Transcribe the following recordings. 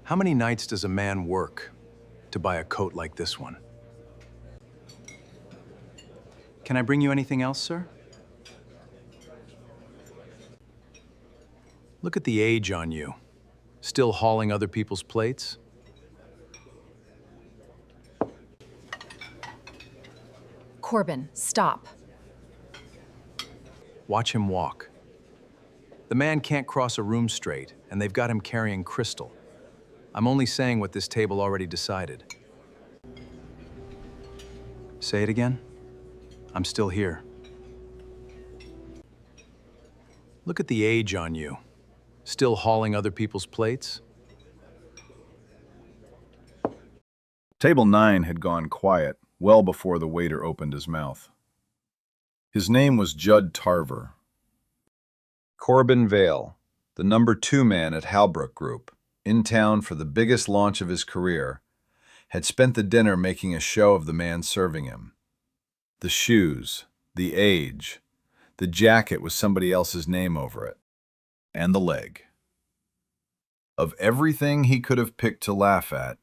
How many nights does a man work to buy a coat like this one? Can I bring you anything else, sir? Look at the age on you. Still hauling other people's plates? Corbin, stop. Watch him walk. The man can't cross a room straight, and they've got him carrying crystal. I'm only saying what this table already decided. Say it again. I'm still here. Look at the age on you. Still hauling other people's plates? Table 9 had gone quiet well before the waiter opened his mouth. His name was Judd Tarver. Corbin Vale, the number 2 man at Halbrook Group, in town for the biggest launch of his career, had spent the dinner making a show of the man serving him. The shoes, the age, the jacket with somebody else's name over it, and the leg. Of everything he could have picked to laugh at,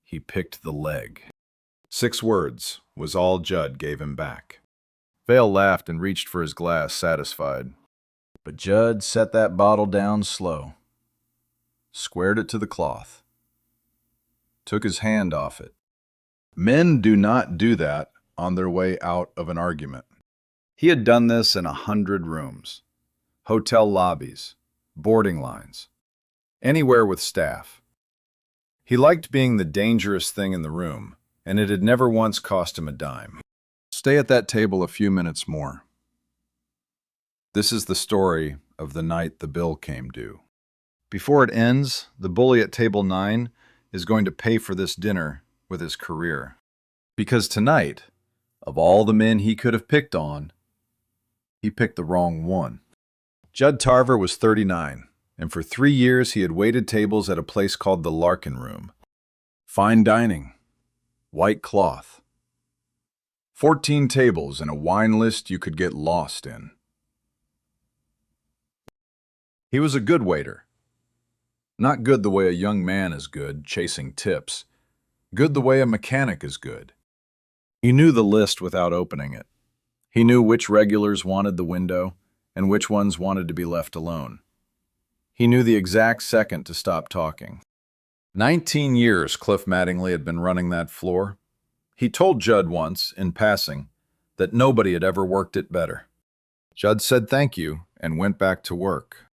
he picked the leg. 6 words was all Judd gave him back. Vale laughed and reached for his glass, satisfied. But Judd set that bottle down slow, squared it to the cloth, took his hand off it. Men do not do that on their way out of an argument. He had done this in 100 rooms, hotel lobbies, boarding lines, anywhere with staff. He liked being the dangerous thing in the room, and it had never once cost him a dime. Stay at that table a few minutes more. This is the story of the night the bill came due. Before it ends, the bully at table 9 is going to pay for this dinner with his career. Because tonight, of all the men he could have picked on, he picked the wrong one. Judd Tarver was 39, and for 3 years he had waited tables at a place called the Larkin Room. Fine dining, white cloth, 14 tables and a wine list you could get lost in. He was a good waiter. Not good the way a young man is good, chasing tips. Good the way a mechanic is good. He knew the list without opening it. He knew which regulars wanted the window and which ones wanted to be left alone. He knew the exact second to stop talking. 19 years Cliff Mattingly had been running that floor. He told Judd once, in passing, that nobody had ever worked it better. Judd said thank you and went back to work.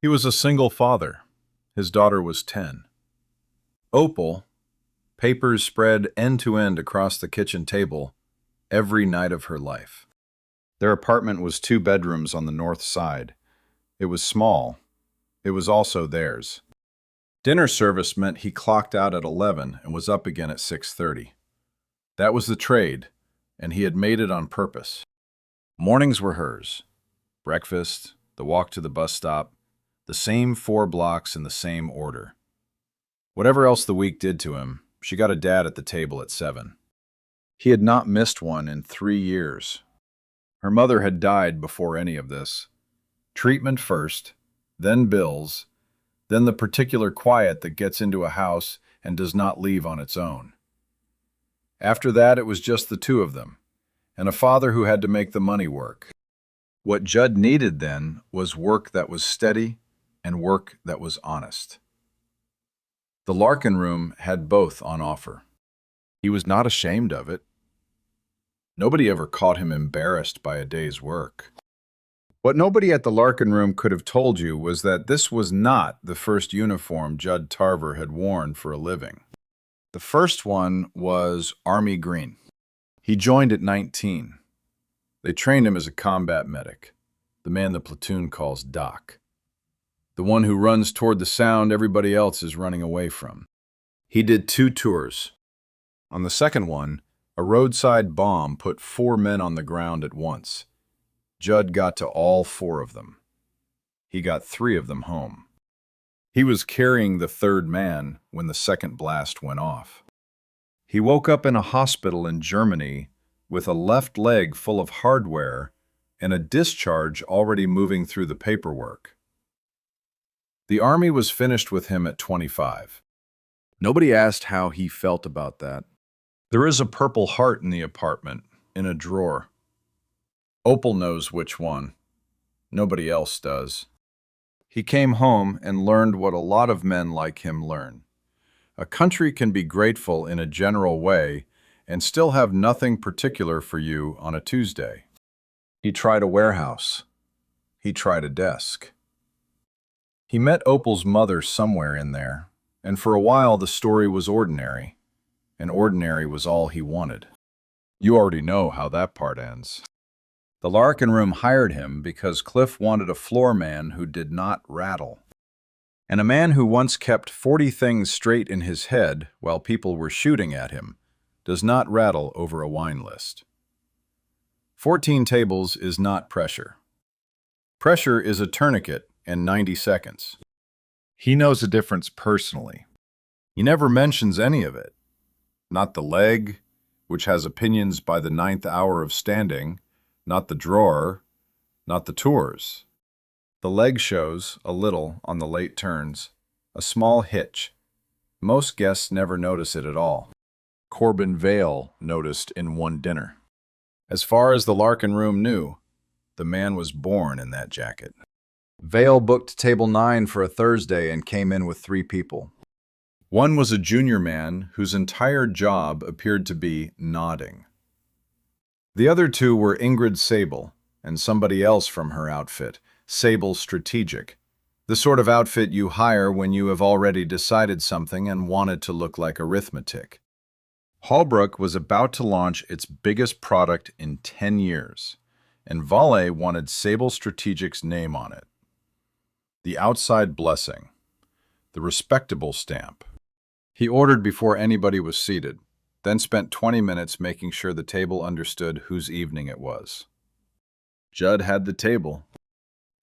He was a single father. His daughter was 10. Opal, papers spread end to end across the kitchen table every night of her life. Their apartment was 2 bedrooms on the north side. It was small. It was also theirs. Dinner service meant he clocked out at 11 and was up again at 6:30. That was the trade, and he had made it on purpose. Mornings were hers. Breakfast, the walk to the bus stop, the same 4 blocks in the same order. Whatever else the week did to him, she got a dad at the table at 7. He had not missed one in 3 years. Her mother had died before any of this. Treatment first, then bills, then the particular quiet that gets into a house and does not leave on its own. After that, it was just the 2 of them, and a father who had to make the money work. What Judd needed then was work that was steady and work that was honest. The Larkin Room had both on offer. He was not ashamed of it. Nobody ever caught him embarrassed by a day's work. What nobody at the Larkin Room could have told you was that this was not the first uniform Judd Tarver had worn for a living. The first one was Army Green. He joined at 19. They trained him as a combat medic, the man the platoon calls Doc, the one who runs toward the sound everybody else is running away from. He did 2 tours. On the second one, a roadside bomb put 4 men on the ground at once. Judd got to all 4 of them. He got 3 of them home. He was carrying the 3rd man when the second blast went off. He woke up in a hospital in Germany with a left leg full of hardware and a discharge already moving through the paperwork. The army was finished with him at 25. Nobody asked how he felt about that. There is a Purple Heart in the apartment, in a drawer. Opal knows which one. Nobody else does. He came home and learned what a lot of men like him learn. A country can be grateful in a general way and still have nothing particular for you on a Tuesday. He tried a warehouse. He tried a desk. He met Opal's mother somewhere in there, and for a while the story was ordinary, and ordinary was all he wanted. You already know how that part ends. The Larkin Room hired him because Cliff wanted a floor man who did not rattle. And a man who once kept 40 things straight in his head while people were shooting at him does not rattle over a wine list. 14 tables is not pressure. Pressure is a tourniquet and 90 seconds. He knows the difference personally. He never mentions any of it. Not the leg, which has opinions by the 9th hour of standing, not the drawer, not the tours. The leg shows a little on the late turns, a small hitch. Most guests never notice it at all. Corbin Vale noticed in one dinner. As far as the Larkin Room knew, the man was born in that jacket. Vale booked table 9 for a Thursday and came in with 3 people. One was a junior man whose entire job appeared to be nodding. The other 2 were Ingrid Sable and somebody else from her outfit, Sable Strategic, the sort of outfit you hire when you have already decided something and want it to look like arithmetic. Hallbrook was about to launch its biggest product in 10 years, and Vale wanted Sable Strategic's name on it. The outside blessing, the respectable stamp. He ordered before anybody was seated, then spent 20 minutes making sure the table understood whose evening it was. Judd had the table.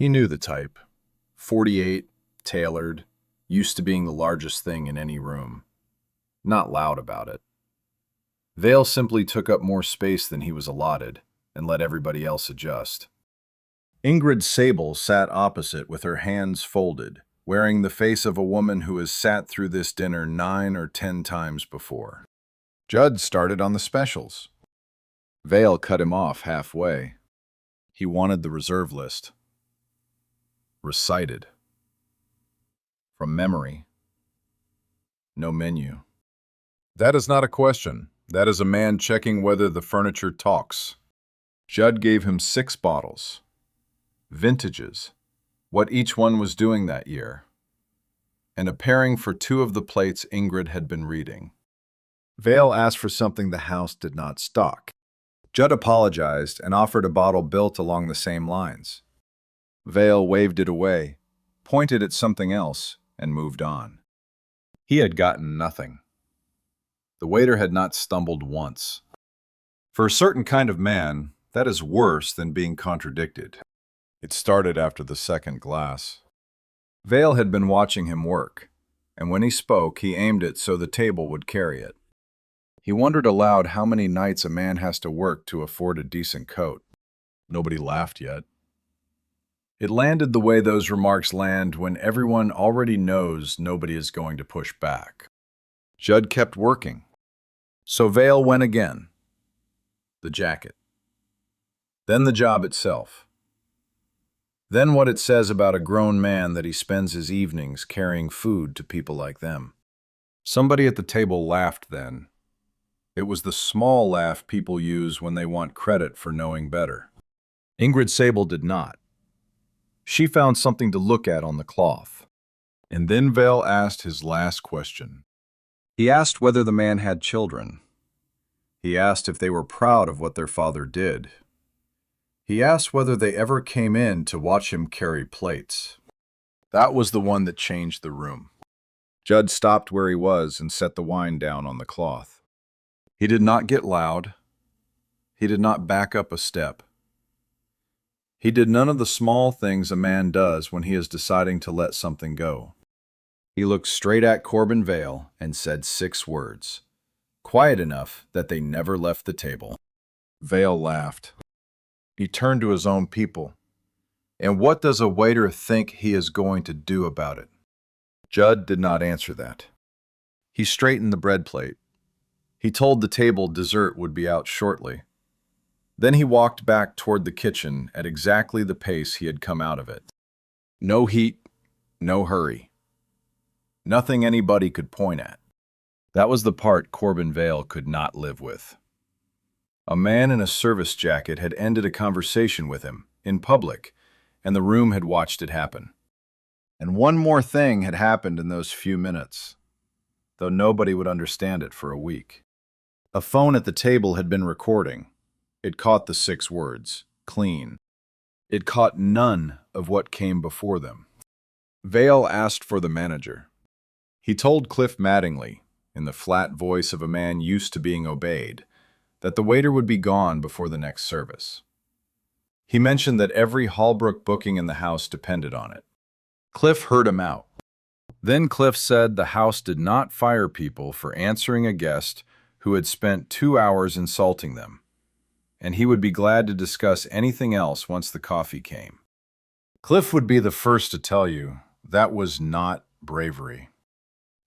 He knew the type. 48, tailored, used to being the largest thing in any room. Not loud about it. Vale simply took up more space than he was allotted and let everybody else adjust. Ingrid Sable sat opposite with her hands folded, wearing the face of a woman who has sat through this dinner 9 or 10 times before. Judd started on the specials. Vale cut him off halfway. He wanted the reserve list. Recited. From memory. No menu. That is not a question. That is a man checking whether the furniture talks. Judd gave him 6 bottles. Vintages. What each one was doing that year. And a pairing for 2 of the plates Ingrid had been reading. Vale asked for something the house did not stock. Judd apologized and offered a bottle built along the same lines. Vale waved it away, pointed at something else, and moved on. He had gotten nothing. The waiter had not stumbled once. For a certain kind of man, that is worse than being contradicted. It started after the second glass. Vale had been watching him work, and when he spoke, he aimed it so the table would carry it. He wondered aloud how many nights a man has to work to afford a decent coat. Nobody laughed yet. It landed the way those remarks land when everyone already knows nobody is going to push back. Judd kept working. So Vale went again. The jacket. Then the job itself. Then what it says about a grown man that he spends his evenings carrying food to people like them. Somebody at the table laughed then. It was the small laugh people use when they want credit for knowing better. Ingrid Sable did not. She found something to look at on the cloth. And then Vale asked his last question. He asked whether the man had children. He asked if they were proud of what their father did. He asked whether they ever came in to watch him carry plates. That was the one that changed the room. Judd stopped where he was and set the wine down on the cloth. He did not get loud. He did not back up a step. He did none of the small things a man does when he is deciding to let something go. He looked straight at Corbin Vale and said 6 words, quiet enough that they never left the table. Vale laughed. He turned to his own people. And what does a waiter think he is going to do about it? Judd did not answer that. He straightened the bread plate. He told the table dessert would be out shortly. Then he walked back toward the kitchen at exactly the pace he had come out of it. No heat, no hurry. Nothing anybody could point at. That was the part Corbin Vale could not live with. A man in a service jacket had ended a conversation with him, in public, and the room had watched it happen. And one more thing had happened in those few minutes, though nobody would understand it for a week. A phone at the table had been recording. It caught the 6 words, clean. It caught none of what came before them. Vale asked for the manager. He told Cliff Mattingly, in the flat voice of a man used to being obeyed, that the waiter would be gone before the next service. He mentioned that every Hallbrook booking in the house depended on it. Cliff heard him out. Then Cliff said the house did not fire people for answering a guest who had spent 2 hours insulting them, and he would be glad to discuss anything else once the coffee came. Cliff would be the first to tell you that was not bravery.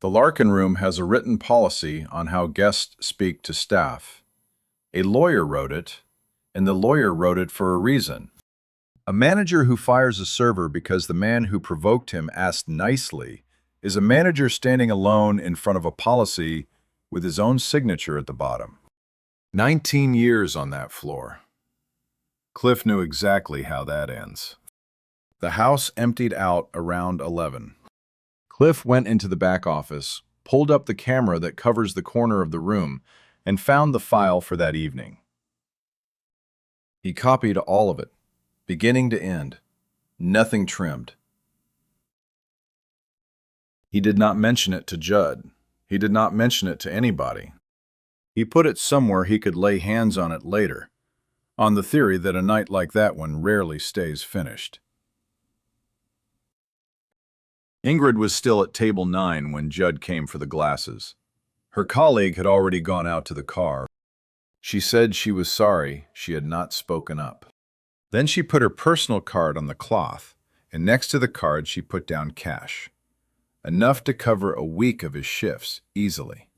The Larkin Room has a written policy on how guests speak to staff. A lawyer wrote it, and the lawyer wrote it for a reason. A manager who fires a server because the man who provoked him asked nicely is a manager standing alone in front of a policy with his own signature at the bottom. 19 years on that floor. Cliff knew exactly how that ends. The house emptied out around 11. Cliff went into the back office, pulled up the camera that covers the corner of the room, and found the file for that evening. He copied all of it, beginning to end, nothing trimmed. He did not mention it to Judd. He did not mention it to anybody. He put it somewhere he could lay hands on it later, on the theory that a night like that one rarely stays finished. Ingrid was still at table 9 when Judd came for the glasses. Her colleague had already gone out to the car. She said she was sorry she had not spoken up. Then she put her personal card on the cloth, and next to the card she put down cash. Enough to cover a week of his shifts, easily.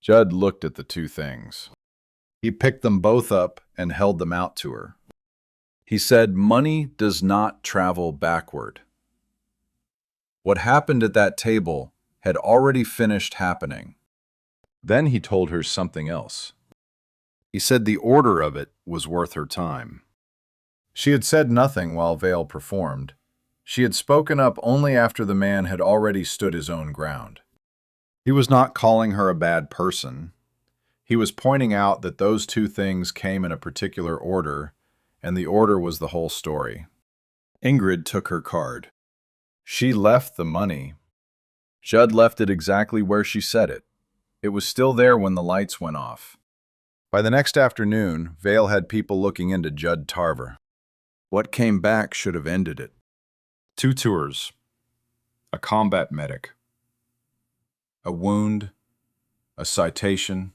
Judd looked at the 2 things. He picked them both up and held them out to her. He said, "Money does not travel backward." What happened at that table had already finished happening. Then he told her something else. He said the order of it was worth her time. She had said nothing while Vale performed. She had spoken up only after the man had already stood his own ground. He was not calling her a bad person. He was pointing out that those 2 things came in a particular order, and the order was the whole story. Ingrid took her card. She left the money. Judd left it exactly where she said it. It was still there when the lights went off. By the next afternoon, Vale had people looking into Judd Tarver. What came back should have ended it. 2 tours. A combat medic. A wound. A citation.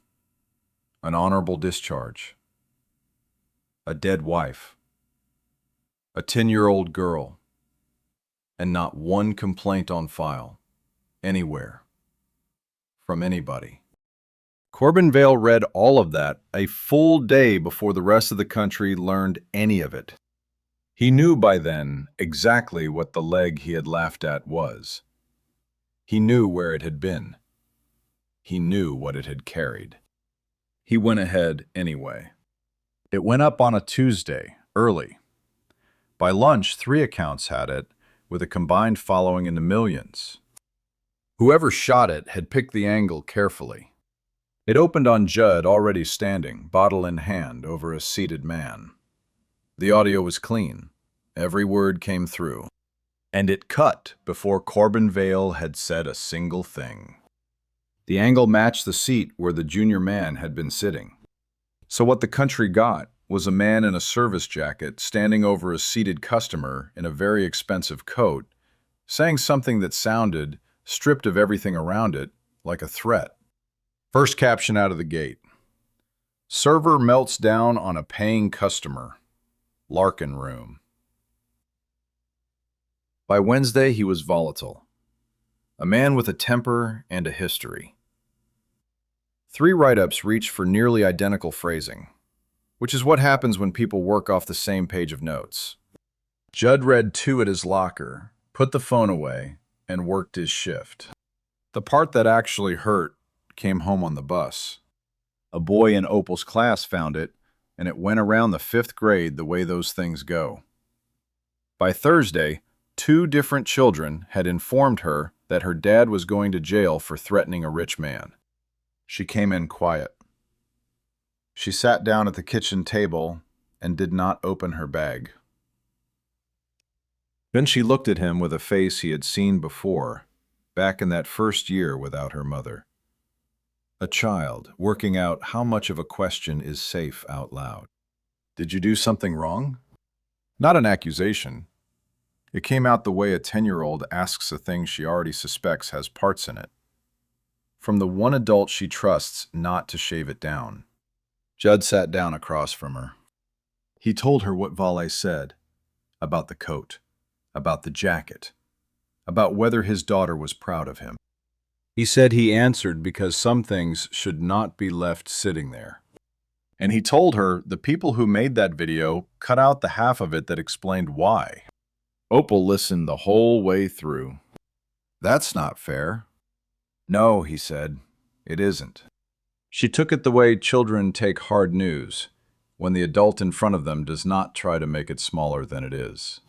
An honorable discharge. A dead wife. A 10-year-old girl. And not one complaint on file. Anywhere. From anybody. Corbin Vale read all of that a full day before the rest of the country learned any of it. He knew by then exactly what the leg he had laughed at was. He knew where it had been. He knew what it had carried. He went ahead anyway. It went up on a Tuesday, early. By lunch, 3 accounts had it, with a combined following in the millions. Whoever shot it had picked the angle carefully. It opened on Judd already standing, bottle in hand, over a seated man. The audio was clean. Every word came through. And it cut before Corbin Vale had said a single thing. The angle matched the seat where the junior man had been sitting. So what the country got was a man in a service jacket standing over a seated customer in a very expensive coat, saying something that sounded, stripped of everything around it, like a threat. First caption out of the gate. Server melts down on a paying customer. Larkin Room. By Wednesday, he was volatile. A man with a temper and a history. 3 write-ups reached for nearly identical phrasing, which is what happens when people work off the same page of notes. Judd read 2 at his locker, put the phone away, and worked his shift. The part that actually hurt came home on the bus. A boy in Opal's class found it, and it went around the 5th grade the way those things go. By Thursday, 2 different children had informed her that her dad was going to jail for threatening a rich man. She came in quiet. She sat down at the kitchen table and did not open her bag. Then she looked at him with a face he had seen before, back in that first year without her mother. A child working out how much of a question is safe out loud. Did you do something wrong? Not an accusation. It came out the way a 10-year-old asks a thing she already suspects has parts in it. From the one adult she trusts not to shave it down. Judd sat down across from her. He told her what Vale said about the coat, about the jacket, about whether his daughter was proud of him. He said he answered because some things should not be left sitting there. And he told her the people who made that video cut out the half of it that explained why. Opal listened the whole way through. That's not fair. No, he said, it isn't. She took it the way children take hard news, when the adult in front of them does not try to make it smaller than it is.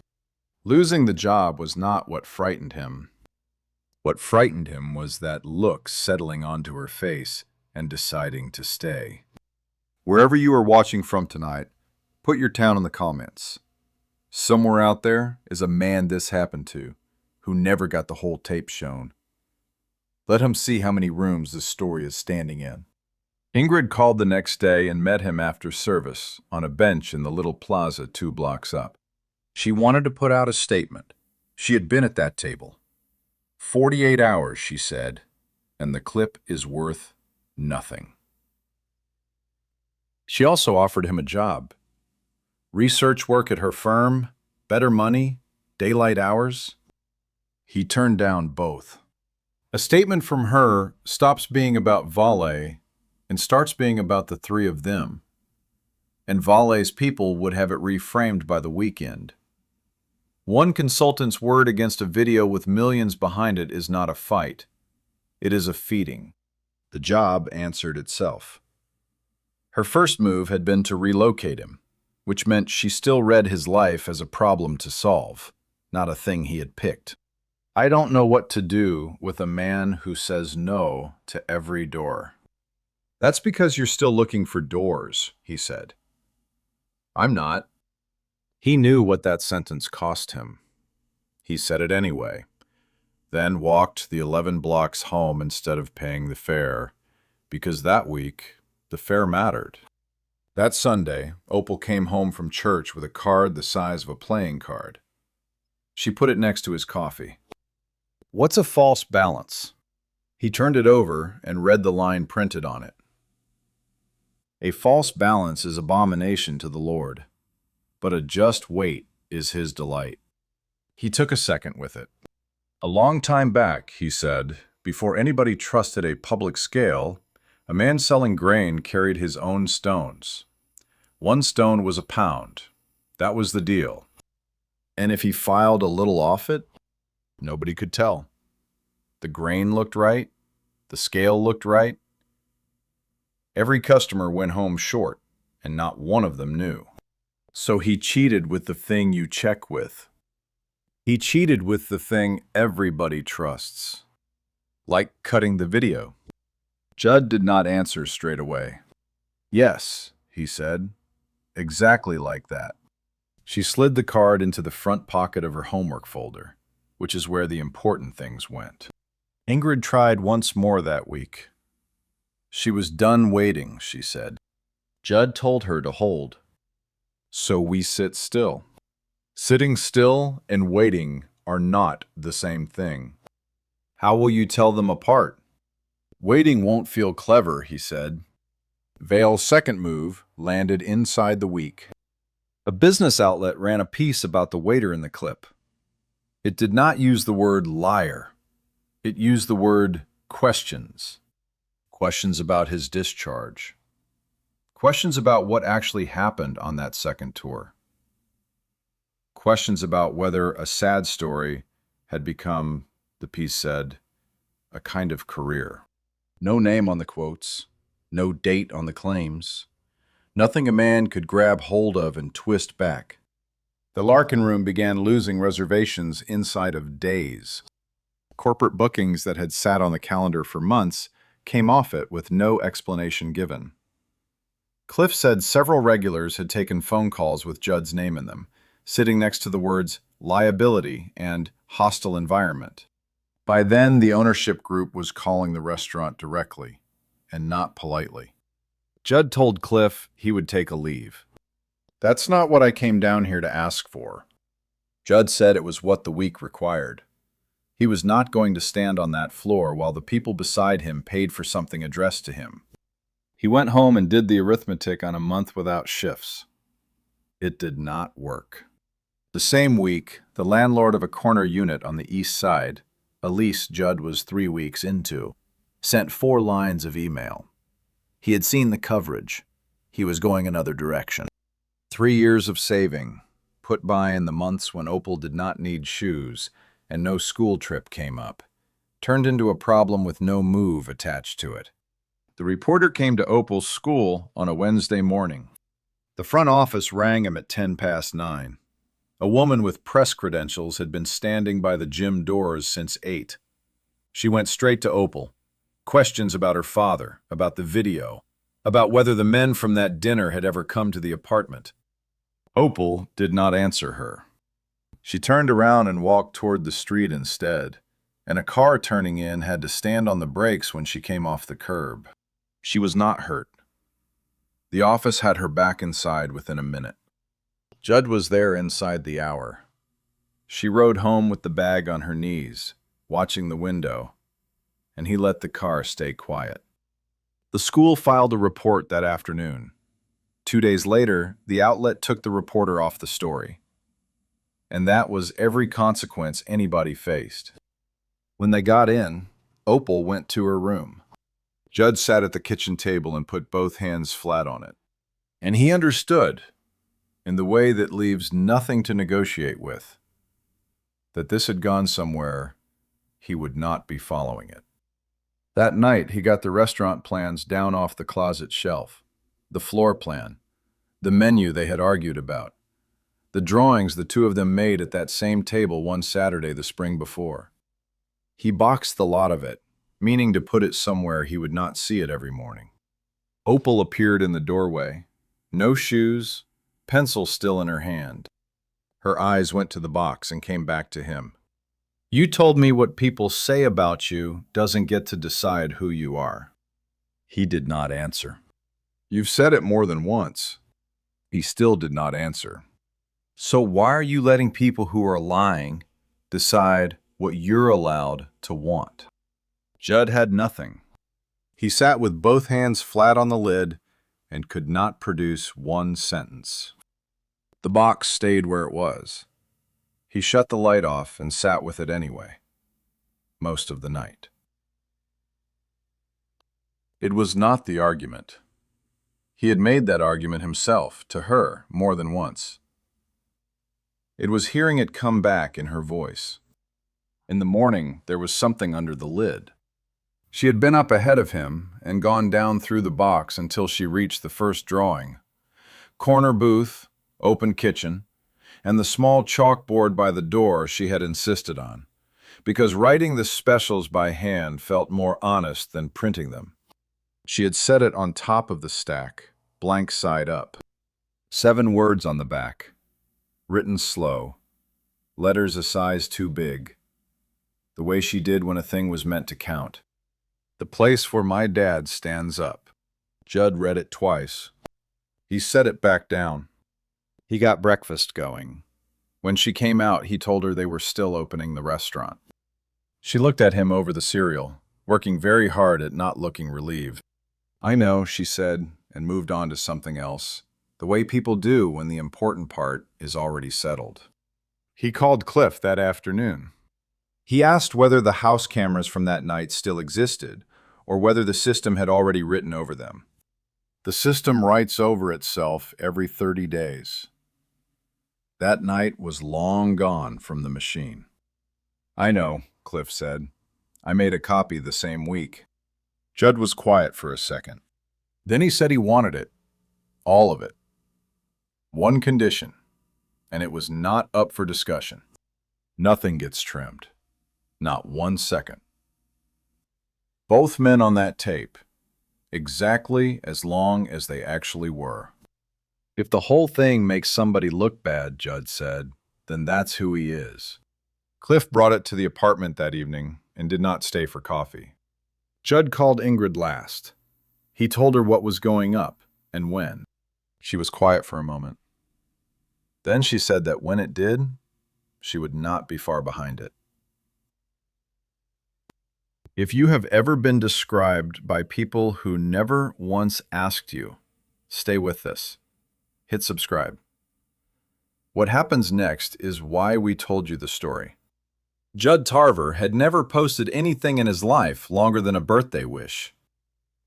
Losing the job was not what frightened him. What frightened him was that look settling onto her face and deciding to stay. Wherever you are watching from tonight, put your town in the comments. Somewhere out there is a man this happened to, who never got the whole tape shown. Let him see how many rooms this story is standing in. Ingrid called the next day and met him after service on a bench in the little plaza 2 blocks up. She wanted to put out a statement. She had been at that table. 48 hours, she said, and the clip is worth nothing. She also offered him a job. Research work at her firm, better money, daylight hours. He turned down both. A statement from her stops being about Vale and starts being about the 3 of them. And Vale's people would have it reframed by the weekend. One consultant's word against a video with millions behind it is not a fight. It is a feeding. The job answered itself. Her first move had been to relocate him, which meant she still read his life as a problem to solve, not a thing he had picked. I don't know what to do with a man who says no to every door. That's because you're still looking for doors, he said. I'm not. He knew what that sentence cost him. He said it anyway, then walked the 11 blocks home instead of paying the fare, because that week, the fare mattered. That Sunday, Opal came home from church with a card the size of a playing card. She put it next to his coffee. What's a false balance? He turned it over and read the line printed on it. A false balance is abomination to the Lord, but a just weight is his delight. He took a second with it. A long time back, he said, before anybody trusted a public scale, a man selling grain carried his own stones. 1 stone was a pound. That was the deal. And if he filed a little off it, nobody could tell. The grain looked right. The scale looked right. Every customer went home short, and not one of them knew. So he cheated with the thing you check with. He cheated with the thing everybody trusts. Like cutting the video. Judd did not answer straight away. Yes, he said. Exactly like that. She slid the card into the front pocket of her homework folder, which is where the important things went. Ingrid tried once more that week. She was done waiting, she said. Judd told her to hold. So we sit still. Sitting still and waiting are not the same thing. How will you tell them apart? Waiting won't feel clever, he said. Vale's second move landed inside the week. A business outlet ran a piece about the waiter in the clip. It did not use the word liar. It used the word questions. Questions about his discharge. Questions about what actually happened on that second tour. Questions about whether a sad story had become, the piece said, a kind of career. No name on the quotes, no date on the claims, nothing a man could grab hold of and twist back. The Larkin Room began losing reservations inside of days. Corporate bookings that had sat on the calendar for months came off it with no explanation given. Cliff said several regulars had taken phone calls with Judd's name in them, sitting next to the words liability and hostile environment. By then, the ownership group was calling the restaurant directly, and not politely. Judd told Cliff he would take a leave. That's not what I came down here to ask for. Judd said it was what the week required. He was not going to stand on that floor while the people beside him paid for something addressed to him. He went home and did the arithmetic on a month without shifts. It did not work. The same week, the landlord of a corner unit on the east side, a lease Judd was 3 weeks into, sent 4 lines of email. He had seen the coverage. He was going another direction. 3 years of saving, put by in the months when Opal did not need shoes and no school trip came up, turned into a problem with no move attached to it. The reporter came to Opal's school on a Wednesday morning. The front office rang him at 9:10. A woman with press credentials had been standing by the gym doors since 8. She went straight to Opal. Questions about her father, about the video, about whether the men from that dinner had ever come to the apartment. Opal did not answer her. She turned around and walked toward the street instead, and a car turning in had to stand on the brakes when she came off the curb. She was not hurt. The office had her back inside within a minute. Judd was there inside the hour. She rode home with the bag on her knees, watching the window, and he let the car stay quiet. The school filed a report that afternoon. 2 days later, the outlet took the reporter off the story. And that was every consequence anybody faced. When they got in, Opal went to her room. Judd sat at the kitchen table and put both hands flat on it. And he understood, in the way that leaves nothing to negotiate with, that this had gone somewhere he would not be following it. That night, he got the restaurant plans down off the closet shelf, the floor plan, the menu they had argued about, the drawings the two of them made at that same table one Saturday the spring before. He boxed the lot of it, meaning to put it somewhere he would not see it every morning. Opal appeared in the doorway, no shoes, pencil still in her hand. Her eyes went to the box and came back to him. You told me what people say about you doesn't get to decide who you are. He did not answer. You've said it more than once. He still did not answer. So why are you letting people who are lying decide what you're allowed to want? Judd had nothing. He sat with both hands flat on the lid and could not produce one sentence. The box stayed where it was. He shut the light off and sat with it anyway, most of the night. It was not the argument. He had made that argument himself, to her, more than once. It was hearing it come back in her voice. In the morning, there was something under the lid. She had been up ahead of him and gone down through the box until she reached the first drawing. Corner booth, open kitchen, and the small chalkboard by the door she had insisted on, because writing the specials by hand felt more honest than printing them. She had set it on top of the stack, blank side up. 7 words on the back, written slow, letters a size too big, the way she did when a thing was meant to count. The place where my dad stands up. Judd read it twice. He set it back down. He got breakfast going. When she came out, he told her they were still opening the restaurant. She looked at him over the cereal, working very hard at not looking relieved. I know, she said, and moved on to something else, the way people do when the important part is already settled. He called Cliff that afternoon. He asked whether the house cameras from that night still existed, or whether the system had already written over them. The system writes over itself every 30 days. That night was long gone from the machine. I know, Cliff said. I made a copy the same week. Judd was quiet for a second. Then he said he wanted it. All of it. One condition, and it was not up for discussion. Nothing gets trimmed. Not 1 second. Both men on that tape, exactly as long as they actually were. If the whole thing makes somebody look bad, Judd said, then that's who he is. Cliff brought it to the apartment that evening and did not stay for coffee. Judd called Ingrid last. He told her what was going up and when. She was quiet for a moment. Then she said that when it did, she would not be far behind it. If you have ever been described by people who never once asked you, stay with this. Hit subscribe. What happens next is why we told you the story. Judd Tarver had never posted anything in his life longer than a birthday wish.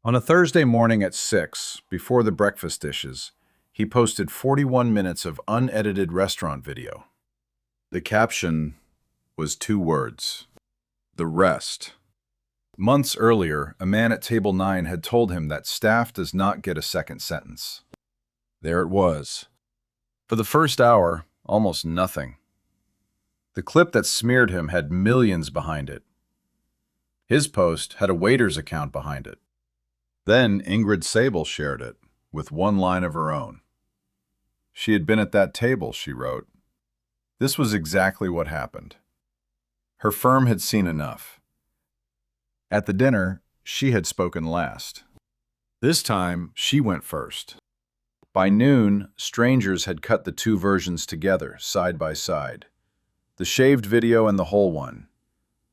On a Thursday morning at 6, before the breakfast dishes, he posted 41 minutes of unedited restaurant video. The caption was 2 words: the rest. Months earlier, a man at Table 9 had told him that staff does not get a second sentence. There it was. For the first hour, almost nothing. The clip that smeared him had millions behind it. His post had a waiter's account behind it. Then Ingrid Sable shared it, with one line of her own. She had been at that table, she wrote. This was exactly what happened. Her firm had seen enough. At the dinner, she had spoken last. This time, she went first. By noon, strangers had cut the 2 versions together, side by side. The shaved video and the whole one.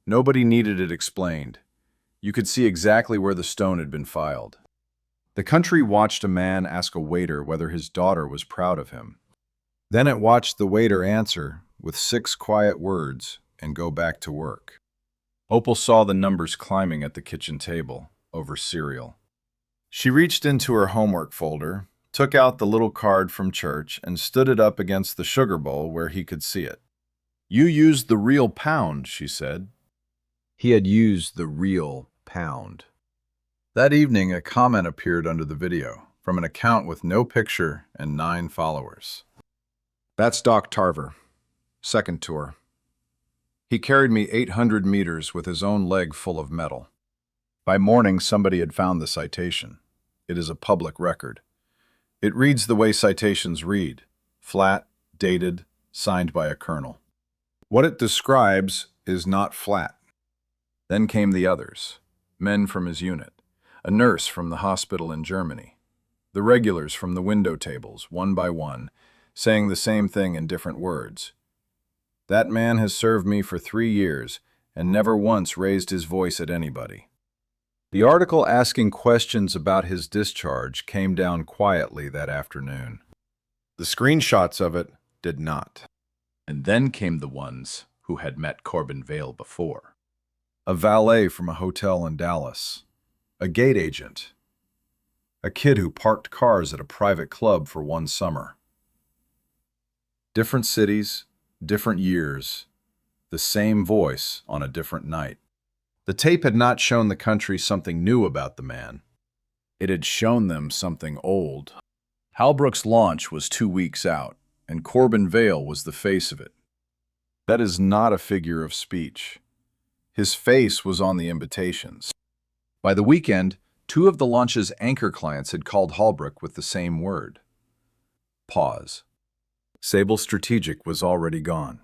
Nobody needed it explained. You could see exactly where the stone had been filed. The country watched a man ask a waiter whether his daughter was proud of him. Then it watched the waiter answer with 6 quiet words and go back to work. Opal saw the numbers climbing at the kitchen table over cereal. She reached into her homework folder, took out the little card from church, and stood it up against the sugar bowl where he could see it. You used the real pound, she said. He had used the real pound. That evening, a comment appeared under the video from an account with no picture and 9 followers. That's Doc Tarver. Second tour. He carried me 800 meters with his own leg full of metal. By morning, somebody had found the citation. It is a public record. It reads the way citations read, flat, dated, signed by a colonel. What it describes is not flat. Then came the others, men from his unit, a nurse from the hospital in Germany, the regulars from the window tables, one by one, saying the same thing in different words. That man has served me for 3 years and never once raised his voice at anybody. The article asking questions about his discharge came down quietly that afternoon. The screenshots of it did not. And then came the ones who had met Corbin Vale before. A valet from a hotel in Dallas, a gate agent, a kid who parked cars at a private club for one summer. Different cities, different years, the same voice on a different night. The tape had not shown the country something new about the man. It had shown them something old. Halbrook's launch was 2 weeks out, and Corbin Vale was the face of it. That is not a figure of speech. His face was on the invitations. By the weekend, 2 of the launch's anchor clients had called Halbrook with the same word. Pause. Sable Strategic was already gone.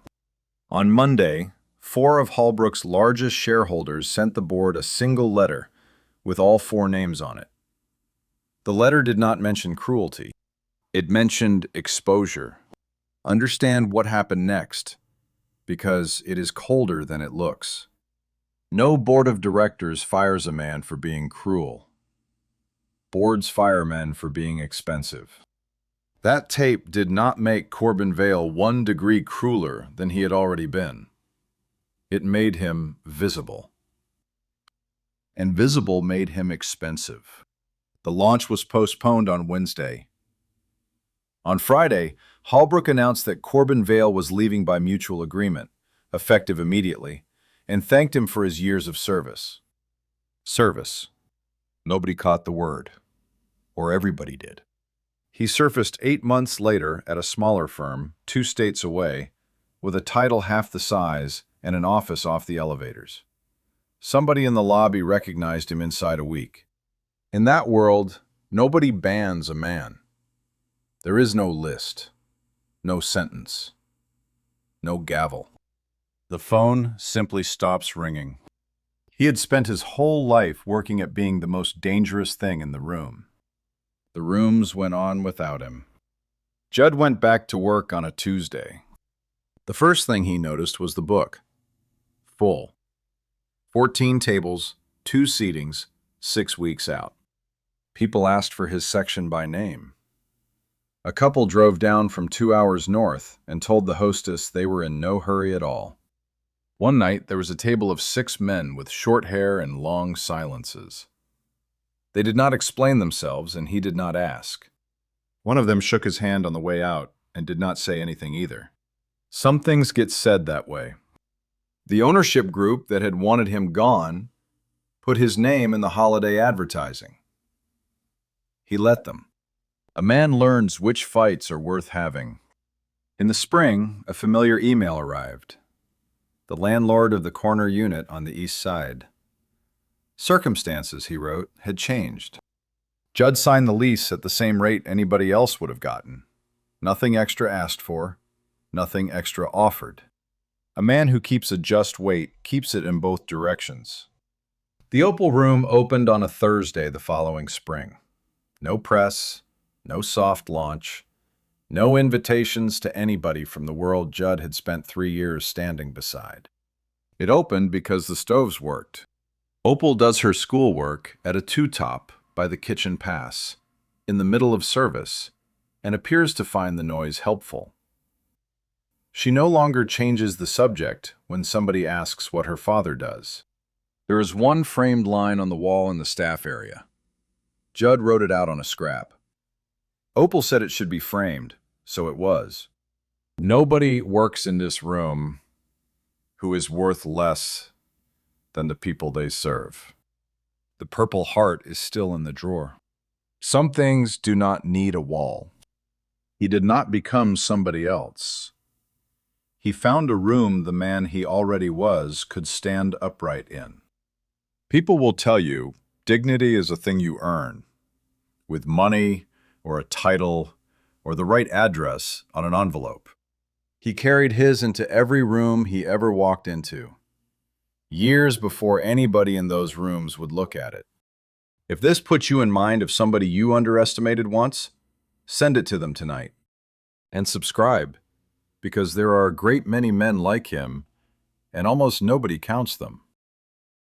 On Monday, 4 of Halbrook's largest shareholders sent the board a single letter with all 4 names on it. The letter did not mention cruelty. It mentioned exposure. Understand what happened next, because it is colder than it looks. No board of directors fires a man for being cruel. Boards fire men for being expensive. That tape did not make Corbin Vale 1 degree crueler than he had already been. It made him visible. And visible made him expensive. The launch was postponed on Wednesday. On Friday, Holbrook announced that Corbin Vale was leaving by mutual agreement, effective immediately, and thanked him for his years of service. Service. Nobody caught the word. Or everybody did. He surfaced 8 months later at a smaller firm, 2 states away, with a title half the size and an office off the elevators. Somebody in the lobby recognized him inside a week. In that world, nobody bans a man. There is no list, no sentence, no gavel. The phone simply stops ringing. He had spent his whole life working at being the most dangerous thing in the room. The rooms went on without him. Judd went back to work on a Tuesday. The first thing he noticed was the book. Full. 14 tables, 2 seatings, 6 weeks out. People asked for his section by name. A couple drove down from 2 hours north and told the hostess they were in no hurry at all. One night, there was a table of 6 men with short hair and long silences. They did not explain themselves, and he did not ask. One of them shook his hand on the way out and did not say anything either. Some things get said that way. The ownership group that had wanted him gone put his name in the holiday advertising. He let them. A man learns which fights are worth having. In the spring, a familiar email arrived. The landlord of the corner unit on the east side. Circumstances, he wrote, had changed. Judd signed the lease at the same rate anybody else would have gotten. Nothing extra asked for, nothing extra offered. A man who keeps a just weight keeps it in both directions. The Opal Room opened on a Thursday the following spring. No press, no soft launch, no invitations to anybody from the world Judd had spent 3 years standing beside. It opened because the stoves worked. Opal does her schoolwork at a 2-top by the kitchen pass, in the middle of service, and appears to find the noise helpful. She no longer changes the subject when somebody asks what her father does. There is one framed line on the wall in the staff area. Judd wrote it out on a scrap. Opal said it should be framed, so it was. Nobody works in this room who is worth less than the people they serve. The Purple Heart is still in the drawer. Some things do not need a wall. He did not become somebody else. He found a room the man he already was could stand upright in. People will tell you dignity is a thing you earn, with money or a title or the right address on an envelope. He carried his into every room he ever walked into, years before anybody in those rooms would look at it. If this puts you in mind of somebody you underestimated once, send it to them tonight. And subscribe, because there are a great many men like him, and almost nobody counts them.